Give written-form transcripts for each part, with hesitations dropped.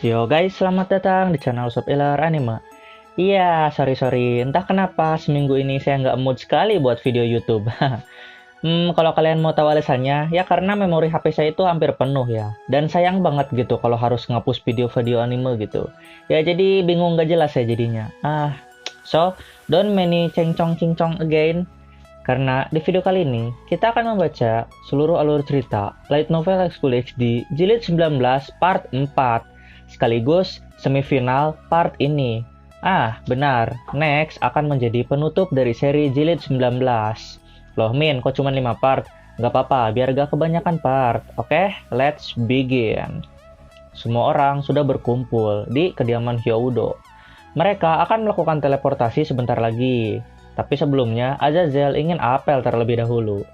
Yo guys, selamat datang di channel Sob Ilar Anime. Iya, sorry, entah kenapa seminggu ini saya nggak mood sekali buat video YouTube. Kalau kalian mau tahu alasannya, ya karena memori HP saya itu hampir penuh ya. Dan sayang banget gitu kalau harus ngapus video-video anime gitu. Ya jadi bingung gak jelas ya jadinya. So, don't many cengcong cincong again. Karena di video kali ini, kita akan membaca seluruh alur cerita Light Novel High School HD Jilid 19 Part 4, sekaligus semifinal part ini. Benar, next akan menjadi penutup dari seri Jilid 19. Loh Min, kok cuma 5 part? Nggak apa-apa, biar gak kebanyakan part. Oke, let's begin. Semua orang sudah berkumpul di kediaman Hyoudo. Mereka akan melakukan teleportasi sebentar lagi. Tapi sebelumnya, Azazel ingin apel terlebih dahulu.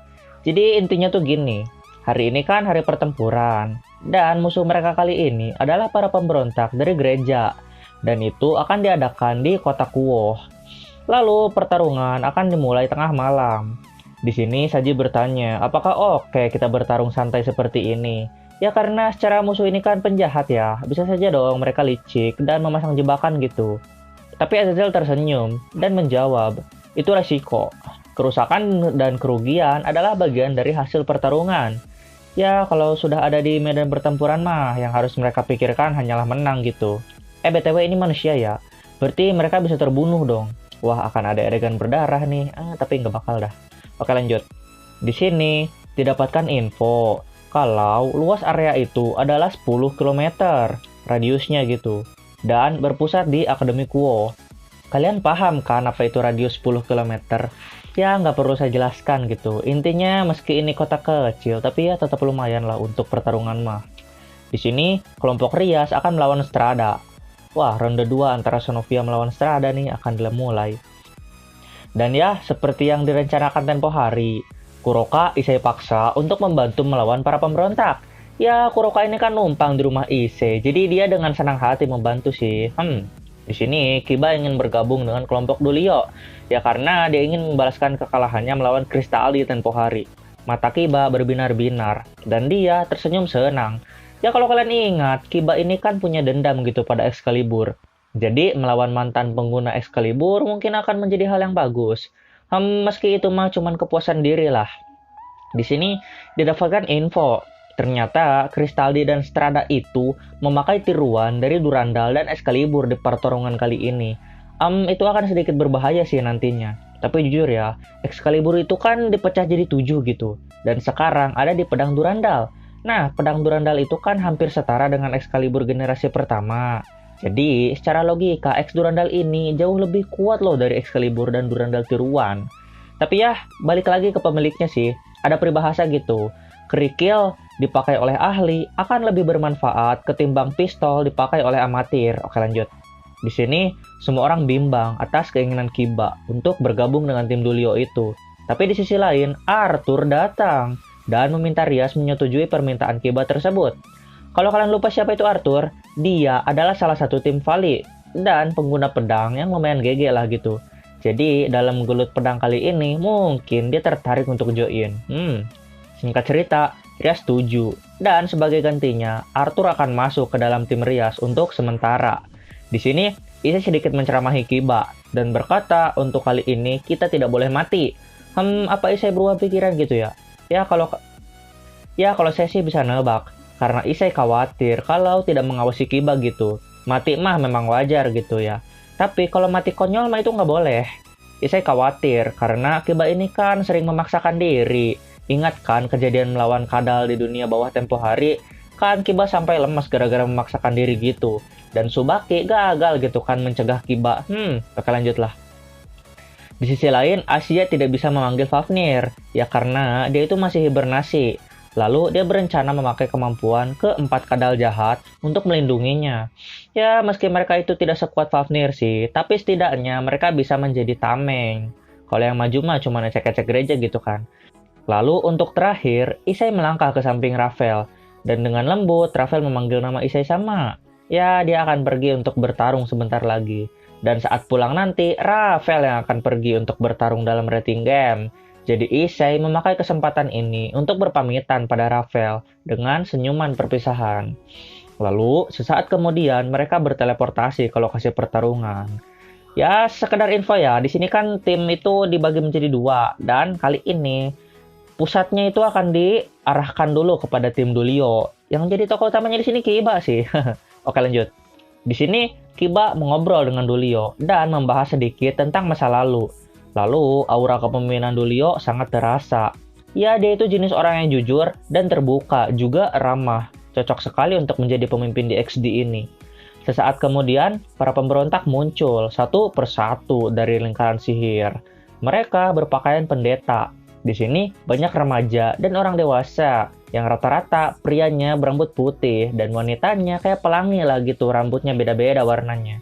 Jadi intinya tuh gini, hari ini kan hari pertempuran, dan musuh mereka kali ini adalah para pemberontak dari gereja, dan itu akan diadakan di kota Kuoh. Lalu pertarungan akan dimulai tengah malam. Di sini Saji bertanya, apakah oke kita bertarung santai seperti ini? Ya karena secara musuh ini kan penjahat ya, bisa saja dong mereka licik dan memasang jebakan gitu. Tapi Azazel tersenyum dan menjawab, itu resiko. Kerusakan dan kerugian adalah bagian dari hasil pertarungan. Ya, kalau sudah ada di medan pertempuran mah, yang harus mereka pikirkan hanyalah menang gitu. BTW ini manusia ya, berarti mereka bisa terbunuh dong. Wah, akan ada adegan berdarah nih, tapi nggak bakal dah. Oke lanjut. Di sini, didapatkan info, kalau luas area itu adalah 10 km, radiusnya gitu. Dan berpusat di Akademi Kuo. Kalian paham kan apa itu radius 10 km? Ya nggak perlu saya jelaskan gitu. Intinya meski ini kota kecil, tapi ya tetap lumayan lah untuk pertarungan mah. Di sini, kelompok Rias akan melawan Strada. Wah, ronde 2 antara Sonovia melawan Strada nih akan dimulai. Dan ya, seperti yang direncanakan tempo hari, Kuroka Issei paksa untuk membantu melawan para pemberontak. Ya, Kuroka ini kan numpang di rumah Issei, jadi dia dengan senang hati membantu sih. Di sini, Kiba ingin bergabung dengan kelompok Dulio, ya karena dia ingin membalaskan kekalahannya melawan Kristaldi tempo hari. Mata Kiba berbinar-binar, dan dia tersenyum senang. Ya kalau kalian ingat, Kiba ini kan punya dendam gitu pada Excalibur. Jadi, melawan mantan pengguna Excalibur mungkin akan menjadi hal yang bagus. Meski itu mah cuman kepuasan diri lah. Di sini, didapatkan info. Ternyata Kristaldi dan Strada itu memakai tiruan dari Durandal dan Excalibur di pertarungan kali ini. Itu akan sedikit berbahaya sih nantinya. Tapi jujur ya, Excalibur itu kan dipecah jadi 7 gitu. Dan sekarang ada di pedang Durandal. Nah, pedang Durandal itu kan hampir setara dengan Excalibur generasi pertama. Jadi, secara logika, Ex Durandal ini jauh lebih kuat loh dari Excalibur dan Durandal tiruan. Tapi ya, balik lagi ke pemiliknya sih. Ada peribahasa gitu. Kerikil dipakai oleh ahli akan lebih bermanfaat ketimbang pistol dipakai oleh amatir. Oke lanjut. Di sini semua orang bimbang atas keinginan Kiba untuk bergabung dengan tim Dulio itu. Tapi di sisi lain Arthur datang dan meminta Rias menyetujui permintaan Kiba tersebut. Kalau kalian lupa siapa itu Arthur, dia adalah salah satu tim Vali dan pengguna pedang yang lumayan GG lah gitu. Jadi dalam gelut pedang kali ini mungkin dia tertarik untuk join. Singkat cerita, Rias setuju, dan sebagai gantinya, Arthur akan masuk ke dalam tim Rias untuk sementara. Di sini, Issei sedikit menceramahi Kiba, dan berkata untuk kali ini kita tidak boleh mati. Apa Issei berubah pikiran gitu ya? Ya kalau saya sih bisa nebak, karena Issei khawatir kalau tidak mengawasi Kiba gitu. Mati mah memang wajar gitu ya. Tapi kalau mati konyol mah itu nggak boleh. Issei khawatir, karena Kiba ini kan sering memaksakan diri. Ingat kan kejadian melawan Kadal di dunia bawah tempo hari? Kan Kiba sampai lemas gara-gara memaksakan diri gitu. Dan Tsubaki gagal gitu kan mencegah Kiba. Oke lanjutlah. Di sisi lain, Asia tidak bisa memanggil Fafnir. Ya karena dia itu masih hibernasi. Lalu dia berencana memakai kemampuan keempat Kadal jahat untuk melindunginya. Ya meski mereka itu tidak sekuat Fafnir sih, tapi setidaknya mereka bisa menjadi tameng. Kalau yang maju mah cuma ecek-ecek gereja gitu kan. Lalu untuk terakhir, Issei melangkah ke samping Rafael. Dan dengan lembut, Rafael memanggil nama Issei sama. Ya, dia akan pergi untuk bertarung sebentar lagi. Dan saat pulang nanti, Rafael yang akan pergi untuk bertarung dalam rating game. Jadi Issei memakai kesempatan ini untuk berpamitan pada Rafael dengan senyuman perpisahan. Lalu, sesaat kemudian mereka berteleportasi ke lokasi pertarungan. Ya, sekedar info ya, di sini kan tim itu dibagi menjadi dua, dan kali ini pusatnya itu akan diarahkan dulu kepada tim Dulio. Yang jadi tokoh utamanya di sini Kiba sih. Oke, lanjut. Di sini Kiba mengobrol dengan Dulio dan membahas sedikit tentang masa lalu. Lalu, aura kepemimpinan Dulio sangat terasa. Ya, dia itu jenis orang yang jujur dan terbuka, juga ramah. Cocok sekali untuk menjadi pemimpin di XD ini. Sesaat kemudian, para pemberontak muncul satu persatu dari lingkaran sihir. Mereka berpakaian pendeta. Di sini banyak remaja dan orang dewasa, yang rata-rata prianya berambut putih dan wanitanya kayak pelangi lah gitu, rambutnya beda-beda warnanya.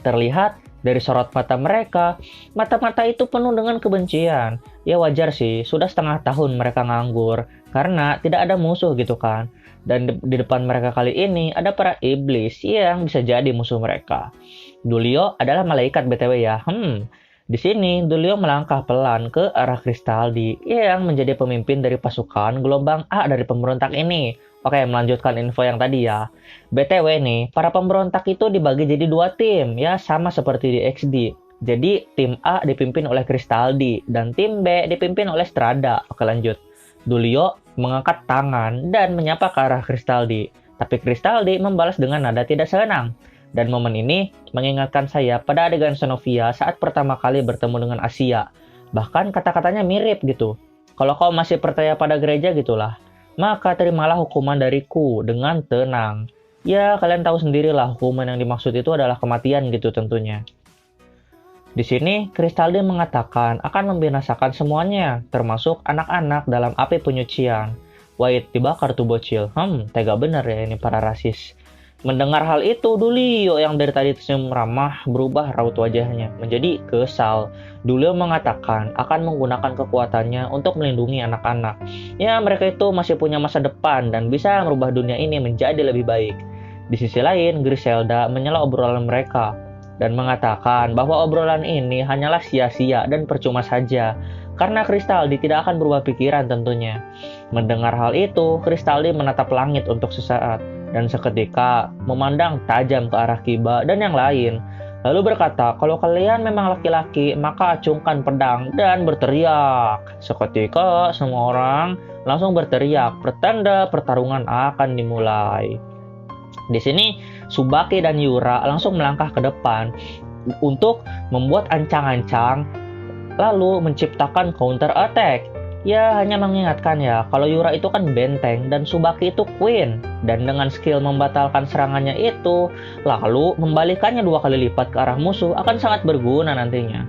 Terlihat dari sorot mata mereka, mata-mata itu penuh dengan kebencian. Ya wajar sih, sudah setengah tahun mereka nganggur, karena tidak ada musuh gitu kan. Dan di depan mereka kali ini ada para iblis yang bisa jadi musuh mereka. Dulio adalah malaikat BTW ya. Di sini Dulio melangkah pelan ke arah Kristaldi yang menjadi pemimpin dari pasukan gelombang A dari pemberontak ini. Oke, melanjutkan info yang tadi ya. BTW nih, para pemberontak itu dibagi jadi dua tim ya, sama seperti di XD. Jadi tim A dipimpin oleh Kristaldi dan tim B dipimpin oleh Strada. Oke, lanjut. Dulio mengangkat tangan dan menyapa ke arah Kristaldi. Tapi Kristaldi membalas dengan nada tidak senang. Dan momen ini mengingatkan saya pada adegan Xenovia saat pertama kali bertemu dengan Asia. Bahkan kata-katanya mirip gitu. Kalau kau masih percaya pada gereja gitulah, maka terimalah hukuman dariku dengan tenang. Ya, kalian tahu sendirilah hukuman yang dimaksud itu adalah kematian gitu tentunya. Di sini, Kristaldi mengatakan akan membinasakan semuanya, termasuk anak-anak dalam api penyucian. Wait, dibakar tuh bocil. Tega bener ya ini para rasis. Mendengar hal itu, Dulio yang dari tadi tersenyum ramah berubah raut wajahnya menjadi kesal. Dulio mengatakan akan menggunakan kekuatannya untuk melindungi anak-anak. Ya, mereka itu masih punya masa depan dan bisa merubah dunia ini menjadi lebih baik. Di sisi lain, Griselda menyela obrolan mereka dan mengatakan bahwa obrolan ini hanyalah sia-sia dan percuma saja. Karena Kristaldi tidak akan berubah pikiran tentunya. Mendengar hal itu, Kristaldi menatap langit untuk sesaat dan seketika memandang tajam ke arah Kiba dan yang lain. Lalu berkata, kalau kalian memang laki-laki, maka acungkan pedang dan berteriak. Seketika semua orang langsung berteriak, pertanda pertarungan akan dimulai. Di sini Tsubaki dan Yura langsung melangkah ke depan untuk membuat ancang-ancang lalu menciptakan counter attack. Ya, hanya mengingatkan ya, kalau Yura itu kan benteng dan Tsubaki itu queen. Dan dengan skill membatalkan serangannya itu, lalu membalikannya 2 kali lipat ke arah musuh akan sangat berguna nantinya.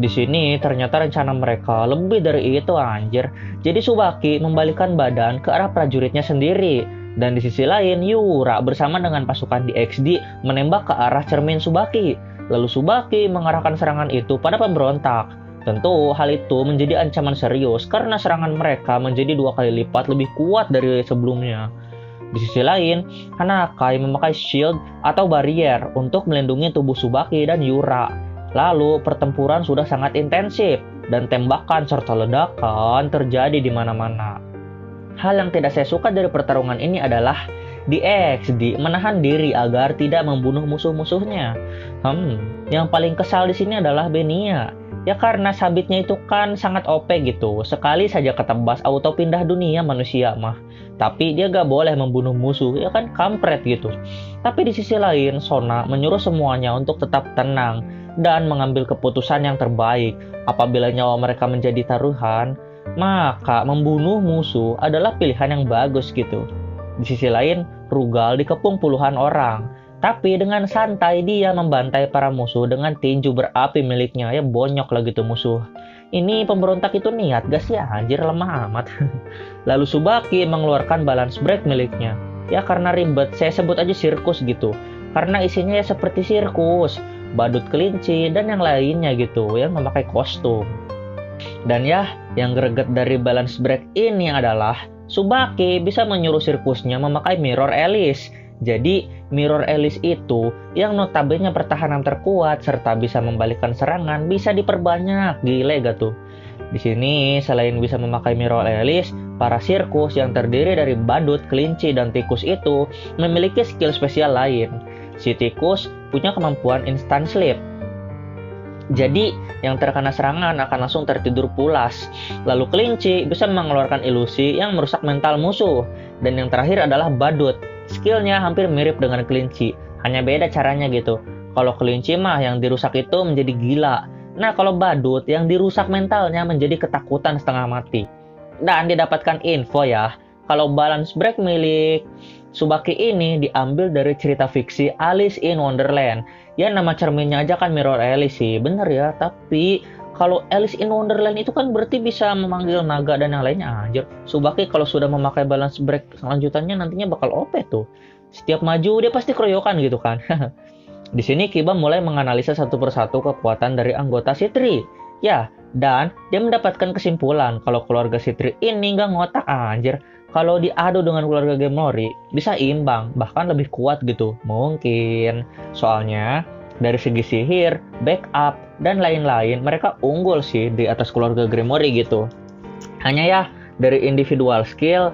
Di sini ternyata rencana mereka lebih dari itu anjir. Jadi Tsubaki membalikan badan ke arah prajuritnya sendiri. Dan di sisi lain, Yura bersama dengan pasukan di XD menembak ke arah cermin Tsubaki. Lalu Tsubaki mengarahkan serangan itu pada pemberontak. Tentu hal itu menjadi ancaman serius karena serangan mereka menjadi 2 kali lipat lebih kuat dari sebelumnya. Di sisi lain, Hanakai memakai shield atau barrier untuk melindungi tubuh Tsubaki dan Yura. Lalu pertempuran sudah sangat intensif dan tembakan serta ledakan terjadi di mana-mana. Hal yang tidak saya suka dari pertarungan ini adalah di XD menahan diri agar tidak membunuh musuh-musuhnya. Yang paling kesal di sini adalah Benia. Ya karena sabitnya itu kan sangat OP gitu. Sekali saja ketebas auto pindah dunia manusia mah. Tapi dia gak boleh membunuh musuh, ya kan kampret gitu. Tapi di sisi lain, Sona menyuruh semuanya untuk tetap tenang dan mengambil keputusan yang terbaik. Apabila nyawa mereka menjadi taruhan, maka membunuh musuh adalah pilihan yang bagus gitu. Di sisi lain, Rugal dikepung puluhan orang. Tapi dengan santai dia membantai para musuh dengan tinju berapi miliknya. Ya bonyok lah gitu musuh. Ini pemberontak itu niat gak sih anjir, lemah amat. Lalu Tsubaki mengeluarkan balance break miliknya. Ya karena ribet, saya sebut aja sirkus gitu. Karena isinya ya seperti sirkus. Badut kelinci dan yang lainnya gitu yang memakai kostum. Dan ya, yang greget dari balance break ini adalah Tsubaki bisa menyuruh sirkusnya memakai Mirror Alice. Jadi, Mirror Alice itu yang notabene pertahanan terkuat serta bisa membalikkan serangan bisa diperbanyak. Gile gak tuh? Di sini, selain bisa memakai Mirror Alice, para sirkus yang terdiri dari badut, kelinci, dan tikus itu memiliki skill spesial lain. Si tikus punya kemampuan instant sleep. Jadi, yang terkena serangan akan langsung tertidur pulas. Lalu kelinci bisa mengeluarkan ilusi yang merusak mental musuh. Dan yang terakhir adalah badut. Skillnya hampir mirip dengan kelinci, hanya beda caranya gitu. Kalau kelinci mah yang dirusak itu menjadi gila. Nah, kalau badut yang dirusak mentalnya menjadi ketakutan setengah mati. Dan didapatkan info ya, kalau balance break milik Tsubaki ini diambil dari cerita fiksi Alice in Wonderland. Ya, nama cerminnya aja kan Mirror Alice sih, bener ya. Tapi kalau Alice in Wonderland itu kan berarti bisa memanggil naga dan yang lainnya. Anjir, Tsubaki kalau sudah memakai balance break selanjutannya nantinya bakal OP tuh. Setiap maju dia pasti keroyokan gitu kan. Di sini Kiba mulai menganalisa satu persatu kekuatan dari anggota Citri. Ya, dan dia mendapatkan kesimpulan kalau keluarga Citri ini nggak ngotak anjir. Kalau diadu dengan keluarga Gemori, bisa imbang, bahkan lebih kuat gitu. Mungkin. Soalnya, dari segi sihir, backup, dan lain-lain, mereka unggul sih di atas keluarga Gremory gitu. Hanya ya, dari individual skill,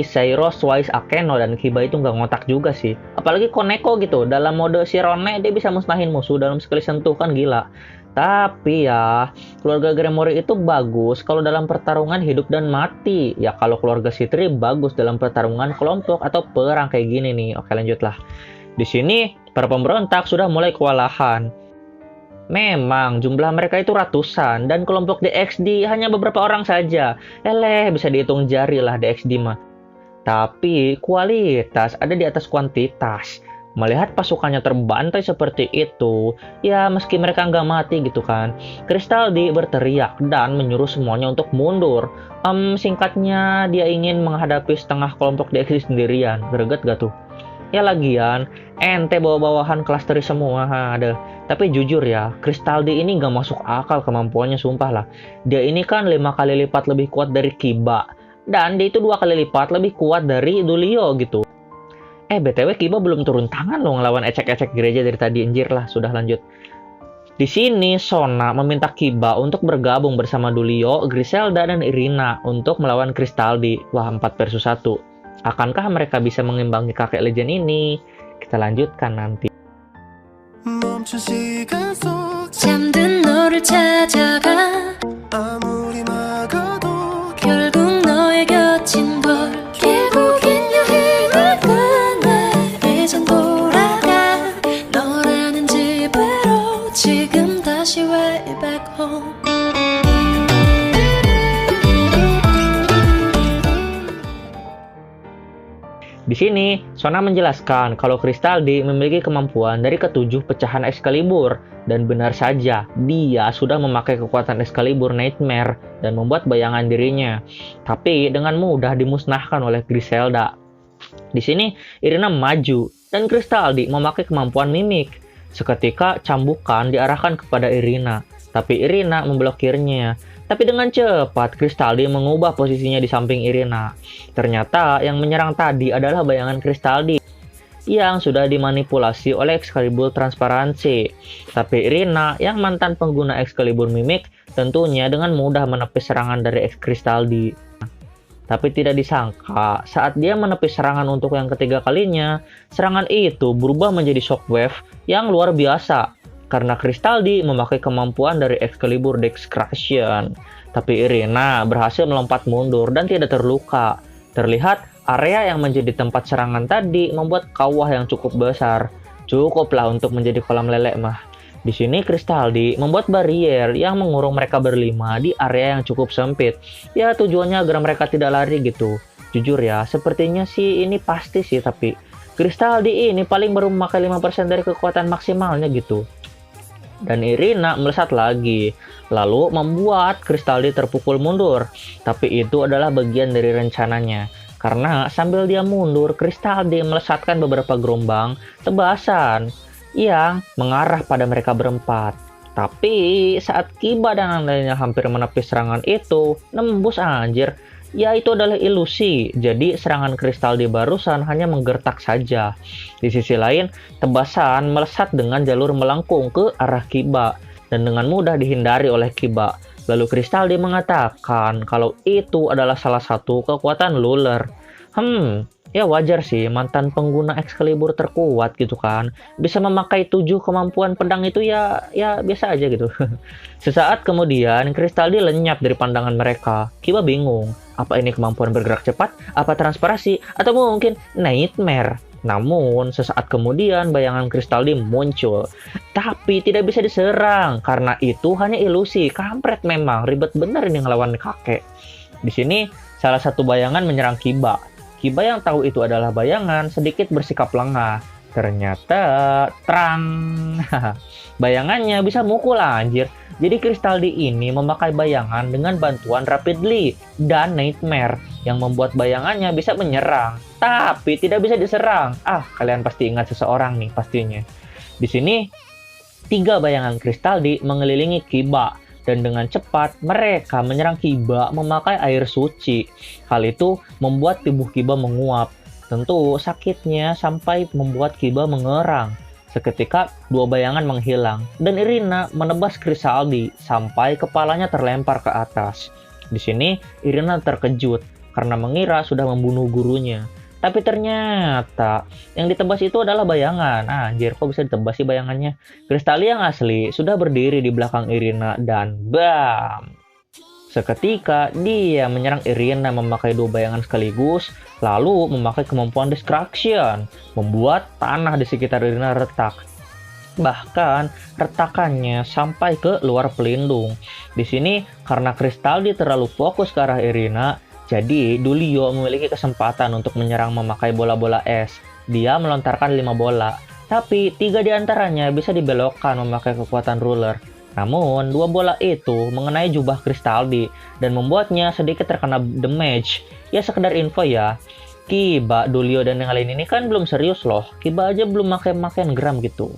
Seiro, Twice, Akeno, dan Kiba itu nggak ngotak juga sih. Apalagi Koneko gitu, dalam mode Shirone dia bisa musnahin musuh dalam sekali sentuh, kan gila. Tapi ya, keluarga Gremory itu bagus kalau dalam pertarungan hidup dan mati. Ya kalau keluarga Citri bagus dalam pertarungan kelompok atau perang kayak gini nih. Oke, lanjutlah. Di sini, para pemberontak sudah mulai kewalahan. Memang jumlah mereka itu ratusan dan kelompok DXD hanya beberapa orang saja. Bisa dihitung jari lah DXD mah. Tapi kualitas ada di atas kuantitas. Melihat pasukannya terbantai seperti itu, ya meski mereka nggak mati gitu kan, Crystal D berteriak dan menyuruh semuanya untuk mundur. Singkatnya dia ingin menghadapi setengah kelompok DXD sendirian. Greget gak tuh? Ya lagian, ente bawa-bawahan klasteri semua, ada. Tapi jujur ya, Crystal D ini nggak masuk akal kemampuannya, sumpah lah. Dia ini kan 5 kali lipat lebih kuat dari Kiba. Dan dia itu 2 kali lipat lebih kuat dari Dulio gitu. BTW Kiba belum turun tangan loh ngelawan ecek-ecek gereja dari tadi, anjir lah, sudah lanjut. Di sini Sona meminta Kiba untuk bergabung bersama Dulio, Griselda, dan Irina untuk melawan Crystal D. Wah, 4 versus 1. Akankah mereka bisa mengimbangi kakek legend ini? Kita lanjutkan nanti. 잠든 너를 찾아가 아무리 막아도 결국 너의 곁인 걸 길고긴 여행을 끝내 이젠 돌아가 너라는 집으로 지금 다시 way back home. Di sini, Sona menjelaskan kalau Crystal D memiliki kemampuan dari ketujuh pecahan Excalibur. Dan benar saja, dia sudah memakai kekuatan Excalibur Nightmare dan membuat bayangan dirinya. Tapi dengan mudah dimusnahkan oleh Griselda. Di sini, Irina maju dan Crystal D memakai kemampuan mimik. Seketika cambukan diarahkan kepada Irina, tapi Irina memblokirnya. Tapi dengan cepat, Crystal D mengubah posisinya di samping Irina. Ternyata yang menyerang tadi adalah bayangan Crystal D yang sudah dimanipulasi oleh Excalibur Transparansi. Tapi Irina yang mantan pengguna Excalibur Mimik tentunya dengan mudah menepis serangan dari Crystal D. Tapi tidak disangka, saat dia menepis serangan untuk yang ketiga kalinya, serangan itu berubah menjadi shockwave yang luar biasa. Karena Crystal D memakai kemampuan dari Excalibur Discretion. Tapi Irina berhasil melompat mundur dan tidak terluka. Terlihat area yang menjadi tempat serangan tadi membuat kawah yang cukup besar. Cukuplah untuk menjadi kolam lele mah. Di sini Crystal D membuat barrier yang mengurung mereka berlima di area yang cukup sempit. Ya tujuannya agar mereka tidak lari gitu. Jujur ya, sepertinya sih ini pasti sih, tapi Crystal D ini paling baru memakai 5% dari kekuatan maksimalnya gitu. Dan Irina melesat lagi, lalu membuat Crystal D terpukul mundur. Tapi itu adalah bagian dari rencananya, karena sambil dia mundur, Crystal D melesatkan beberapa gelombang tebasan yang mengarah pada mereka berempat. Tapi saat Kiba dan lainnya hampir menepis serangan itu, nembus anjir. Ya itu adalah ilusi, jadi serangan Crystal D barusan hanya menggertak saja. Di sisi lain, tebasan melesat dengan jalur melengkung ke arah Kiba dan dengan mudah dihindari oleh Kiba. Lalu Kristaldi mengatakan kalau itu adalah salah satu kekuatan Luller. Ya wajar sih, mantan pengguna Excalibur terkuat gitu kan. Bisa memakai 7 kemampuan pedang itu ya biasa aja gitu. Sesaat kemudian, Kristaldi lenyap dari pandangan mereka. Kiba bingung, apa ini kemampuan bergerak cepat, apa transparasi, atau mungkin nightmare. Namun, sesaat kemudian bayangan Kristaldi muncul. Tapi tidak bisa diserang, karena itu hanya ilusi. Kampret memang, ribet bener ini ngelawan kakek. Di sini, salah satu bayangan menyerang Kiba. Kiba yang tahu itu adalah bayangan sedikit bersikap lengah. Ternyata terang. Bayangannya bisa mukul anjir. Jadi Kristaldi ini memakai bayangan dengan bantuan Rapidly dan Nightmare yang membuat bayangannya bisa menyerang, tapi tidak bisa diserang. Kalian pasti ingat seseorang nih pastinya. Di sini 3 bayangan Kristaldi mengelilingi Kiba. Dan dengan cepat, mereka menyerang Kiba memakai air suci. Hal itu membuat tubuh Kiba menguap. Tentu sakitnya sampai membuat Kiba mengerang. Seketika, 2 bayangan menghilang. Dan Irina menebas Kristaldi sampai kepalanya terlempar ke atas. Di sini, Irina terkejut karena mengira sudah membunuh gurunya. Tapi ternyata yang ditebas itu adalah bayangan. Anjir, kok bisa ditebas sih bayangannya? Kristaldi yang asli sudah berdiri di belakang Irina dan bam! Seketika dia menyerang Irina memakai 2 bayangan sekaligus, lalu memakai kemampuan Destruction, membuat tanah di sekitar Irina retak. Bahkan retakannya sampai ke luar pelindung. Di sini karena Kristaldi terlalu fokus ke arah Irina, jadi Dulio memiliki kesempatan untuk menyerang memakai bola-bola es. Dia melontarkan 5 bola, tapi 3 diantaranya bisa dibelokkan memakai kekuatan Ruler. Namun, 2 bola itu mengenai jubah Kristaldi dan membuatnya sedikit terkena damage. Ya sekedar info ya, Kiba, Dulio, dan yang lain ini kan belum serius loh. Kiba aja belum makan geram gitu.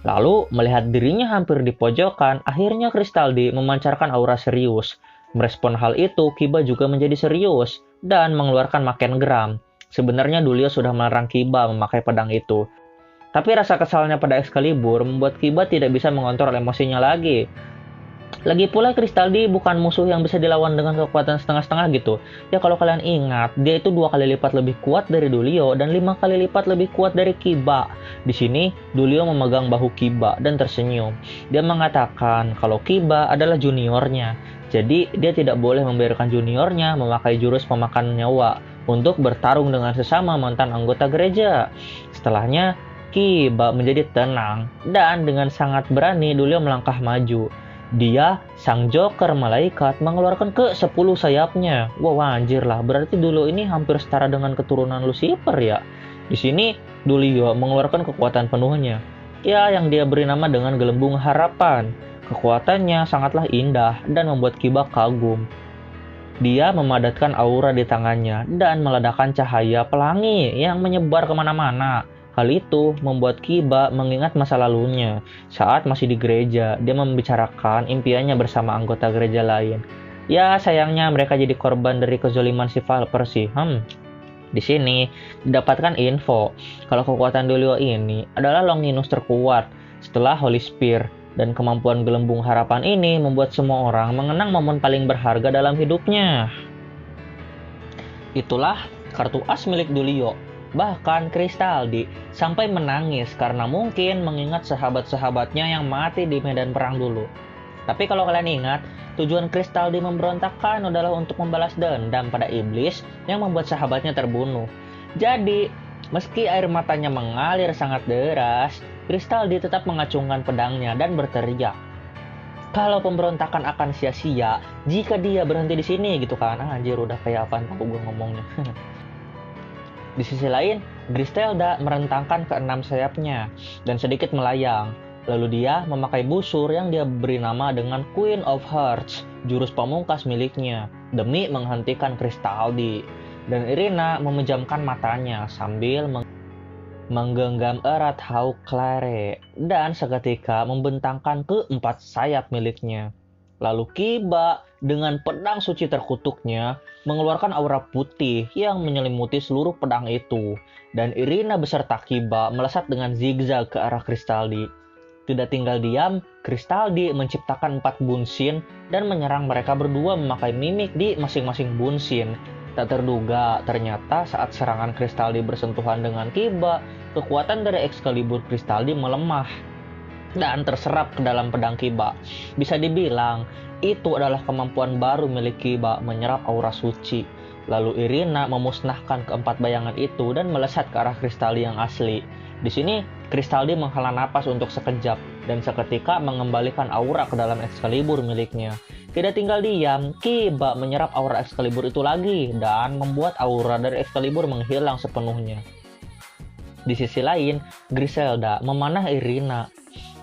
Lalu, melihat dirinya hampir di pojokan, akhirnya Kristaldi memancarkan aura serius. Merespon hal itu, Kiba juga menjadi serius dan mengeluarkan Maken Gram. Sebenarnya Dulio sudah melarang Kiba memakai pedang itu. Tapi rasa kesalnya pada Excalibur membuat Kiba tidak bisa mengontrol emosinya lagi. Lagi pula Kristaldi bukan musuh yang bisa dilawan dengan kekuatan setengah-setengah gitu. Ya kalau kalian ingat, dia itu 2 kali lipat lebih kuat dari Dulio dan 5 kali lipat lebih kuat dari Kiba. Di sini, Dulio memegang bahu Kiba dan tersenyum. Dia mengatakan kalau Kiba adalah juniornya. Jadi, dia tidak boleh membiarkan juniornya memakai jurus pemakan nyawa untuk bertarung dengan sesama mantan anggota gereja. Setelahnya, Kiba menjadi tenang dan dengan sangat berani Dulio melangkah maju. Dia, sang Joker malaikat, mengeluarkan ke-10 sayapnya. Wow, anjir lah, berarti Dulio ini hampir setara dengan keturunan Lucifer ya. Di sini, Dulio mengeluarkan kekuatan penuhnya. Ya, yang dia beri nama dengan Gelembung Harapan. Kekuatannya sangatlah indah dan membuat Kiba kagum. Dia memadatkan aura di tangannya dan meledakkan cahaya pelangi yang menyebar kemana-mana. Hal itu membuat Kiba mengingat masa lalunya. Saat masih di gereja, dia membicarakan impiannya bersama anggota gereja lain. Ya, sayangnya mereka jadi korban dari kezaliman si Valper sih. Di sini didapatkan info kalau kekuatan Dulio ini adalah Longinus terkuat setelah Holy Spear. Dan kemampuan Gelembung Harapan ini membuat semua orang mengenang momen paling berharga dalam hidupnya. Itulah kartu as milik Dulio. Bahkan Kristaldi sampai menangis karena mungkin mengingat sahabat-sahabatnya yang mati di medan perang dulu. Tapi kalau kalian ingat, tujuan Kristaldi memberontakkan adalah untuk membalas dendam pada iblis yang membuat sahabatnya terbunuh. Jadi, meski air matanya mengalir sangat deras, Kristaldi tetap mengacungkan pedangnya dan berteriak, kalau pemberontakan akan sia-sia jika dia berhenti di sini gitu kan. Anjir, udah kayak apaan tahu gue ngomongnya. Di sisi lain, Griselda merentangkan ke-6 sayapnya dan sedikit melayang. Lalu dia memakai busur yang dia beri nama dengan Queen of Hearts, jurus pamungkas miliknya, demi menghentikan Kristaldi. Dan Irina memejamkan matanya sambil menggenggam erat Hawk Clare dan seketika membentangkan ke-4 sayap miliknya. Lalu Kiba dengan pedang suci terkutuknya mengeluarkan aura putih yang menyelimuti seluruh pedang itu. Dan Irina beserta Kiba melesat dengan zigzag ke arah Kristaldi. Tidak tinggal diam, Kristaldi menciptakan 4 bunsin dan menyerang mereka berdua memakai mimik di masing-masing bunsin. Tak terduga, ternyata saat serangan Kristaldi bersentuhan dengan Kiba, kekuatan dari Excalibur Kristaldi melemah dan terserap ke dalam pedang Kiba. Bisa dibilang, itu adalah kemampuan baru milik Kiba menyerap aura suci. Lalu Irina memusnahkan keempat bayangan itu dan melesat ke arah Kristaldi yang asli. Di sini, Kristaldi menghela napas untuk sekejap dan seketika mengembalikan aura ke dalam Excalibur miliknya. Tidak tinggal diam, Kiba menyerap aura Excalibur itu lagi dan membuat aura dari Excalibur menghilang sepenuhnya. Di sisi lain, Griselda memanah Irina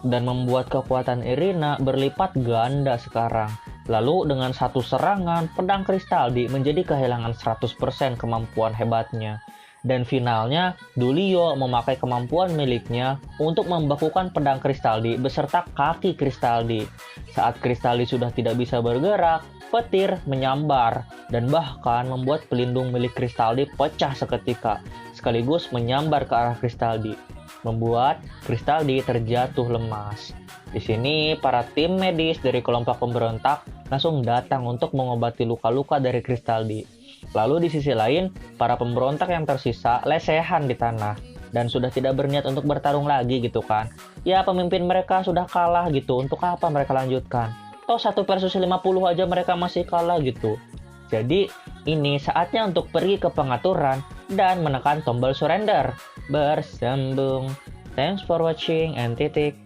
dan membuat kekuatan Irina berlipat ganda sekarang. Lalu dengan satu serangan, pedang Kristaldi menjadi kehilangan 100% kemampuan hebatnya. Dan finalnya, Dulio memakai kemampuan miliknya untuk membakukan pedang Kristaldi beserta kaki Kristaldi. Saat Kristaldi sudah tidak bisa bergerak, petir menyambar dan bahkan membuat pelindung milik Kristaldi pecah seketika, sekaligus menyambar ke arah Kristaldi, membuat Kristaldi terjatuh lemas. Di sini, para tim medis dari kelompok pemberontak langsung datang untuk mengobati luka-luka dari Kristaldi. Lalu di sisi lain, para pemberontak yang tersisa lesehan di tanah dan sudah tidak berniat untuk bertarung lagi gitu kan. Ya, pemimpin mereka sudah kalah gitu, untuk apa mereka lanjutkan? Toh 1 versus 50 aja mereka masih kalah gitu. Jadi, ini saatnya untuk pergi ke pengaturan dan menekan tombol surrender. Bersambung. Thanks for watching and titik.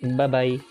Bye-bye.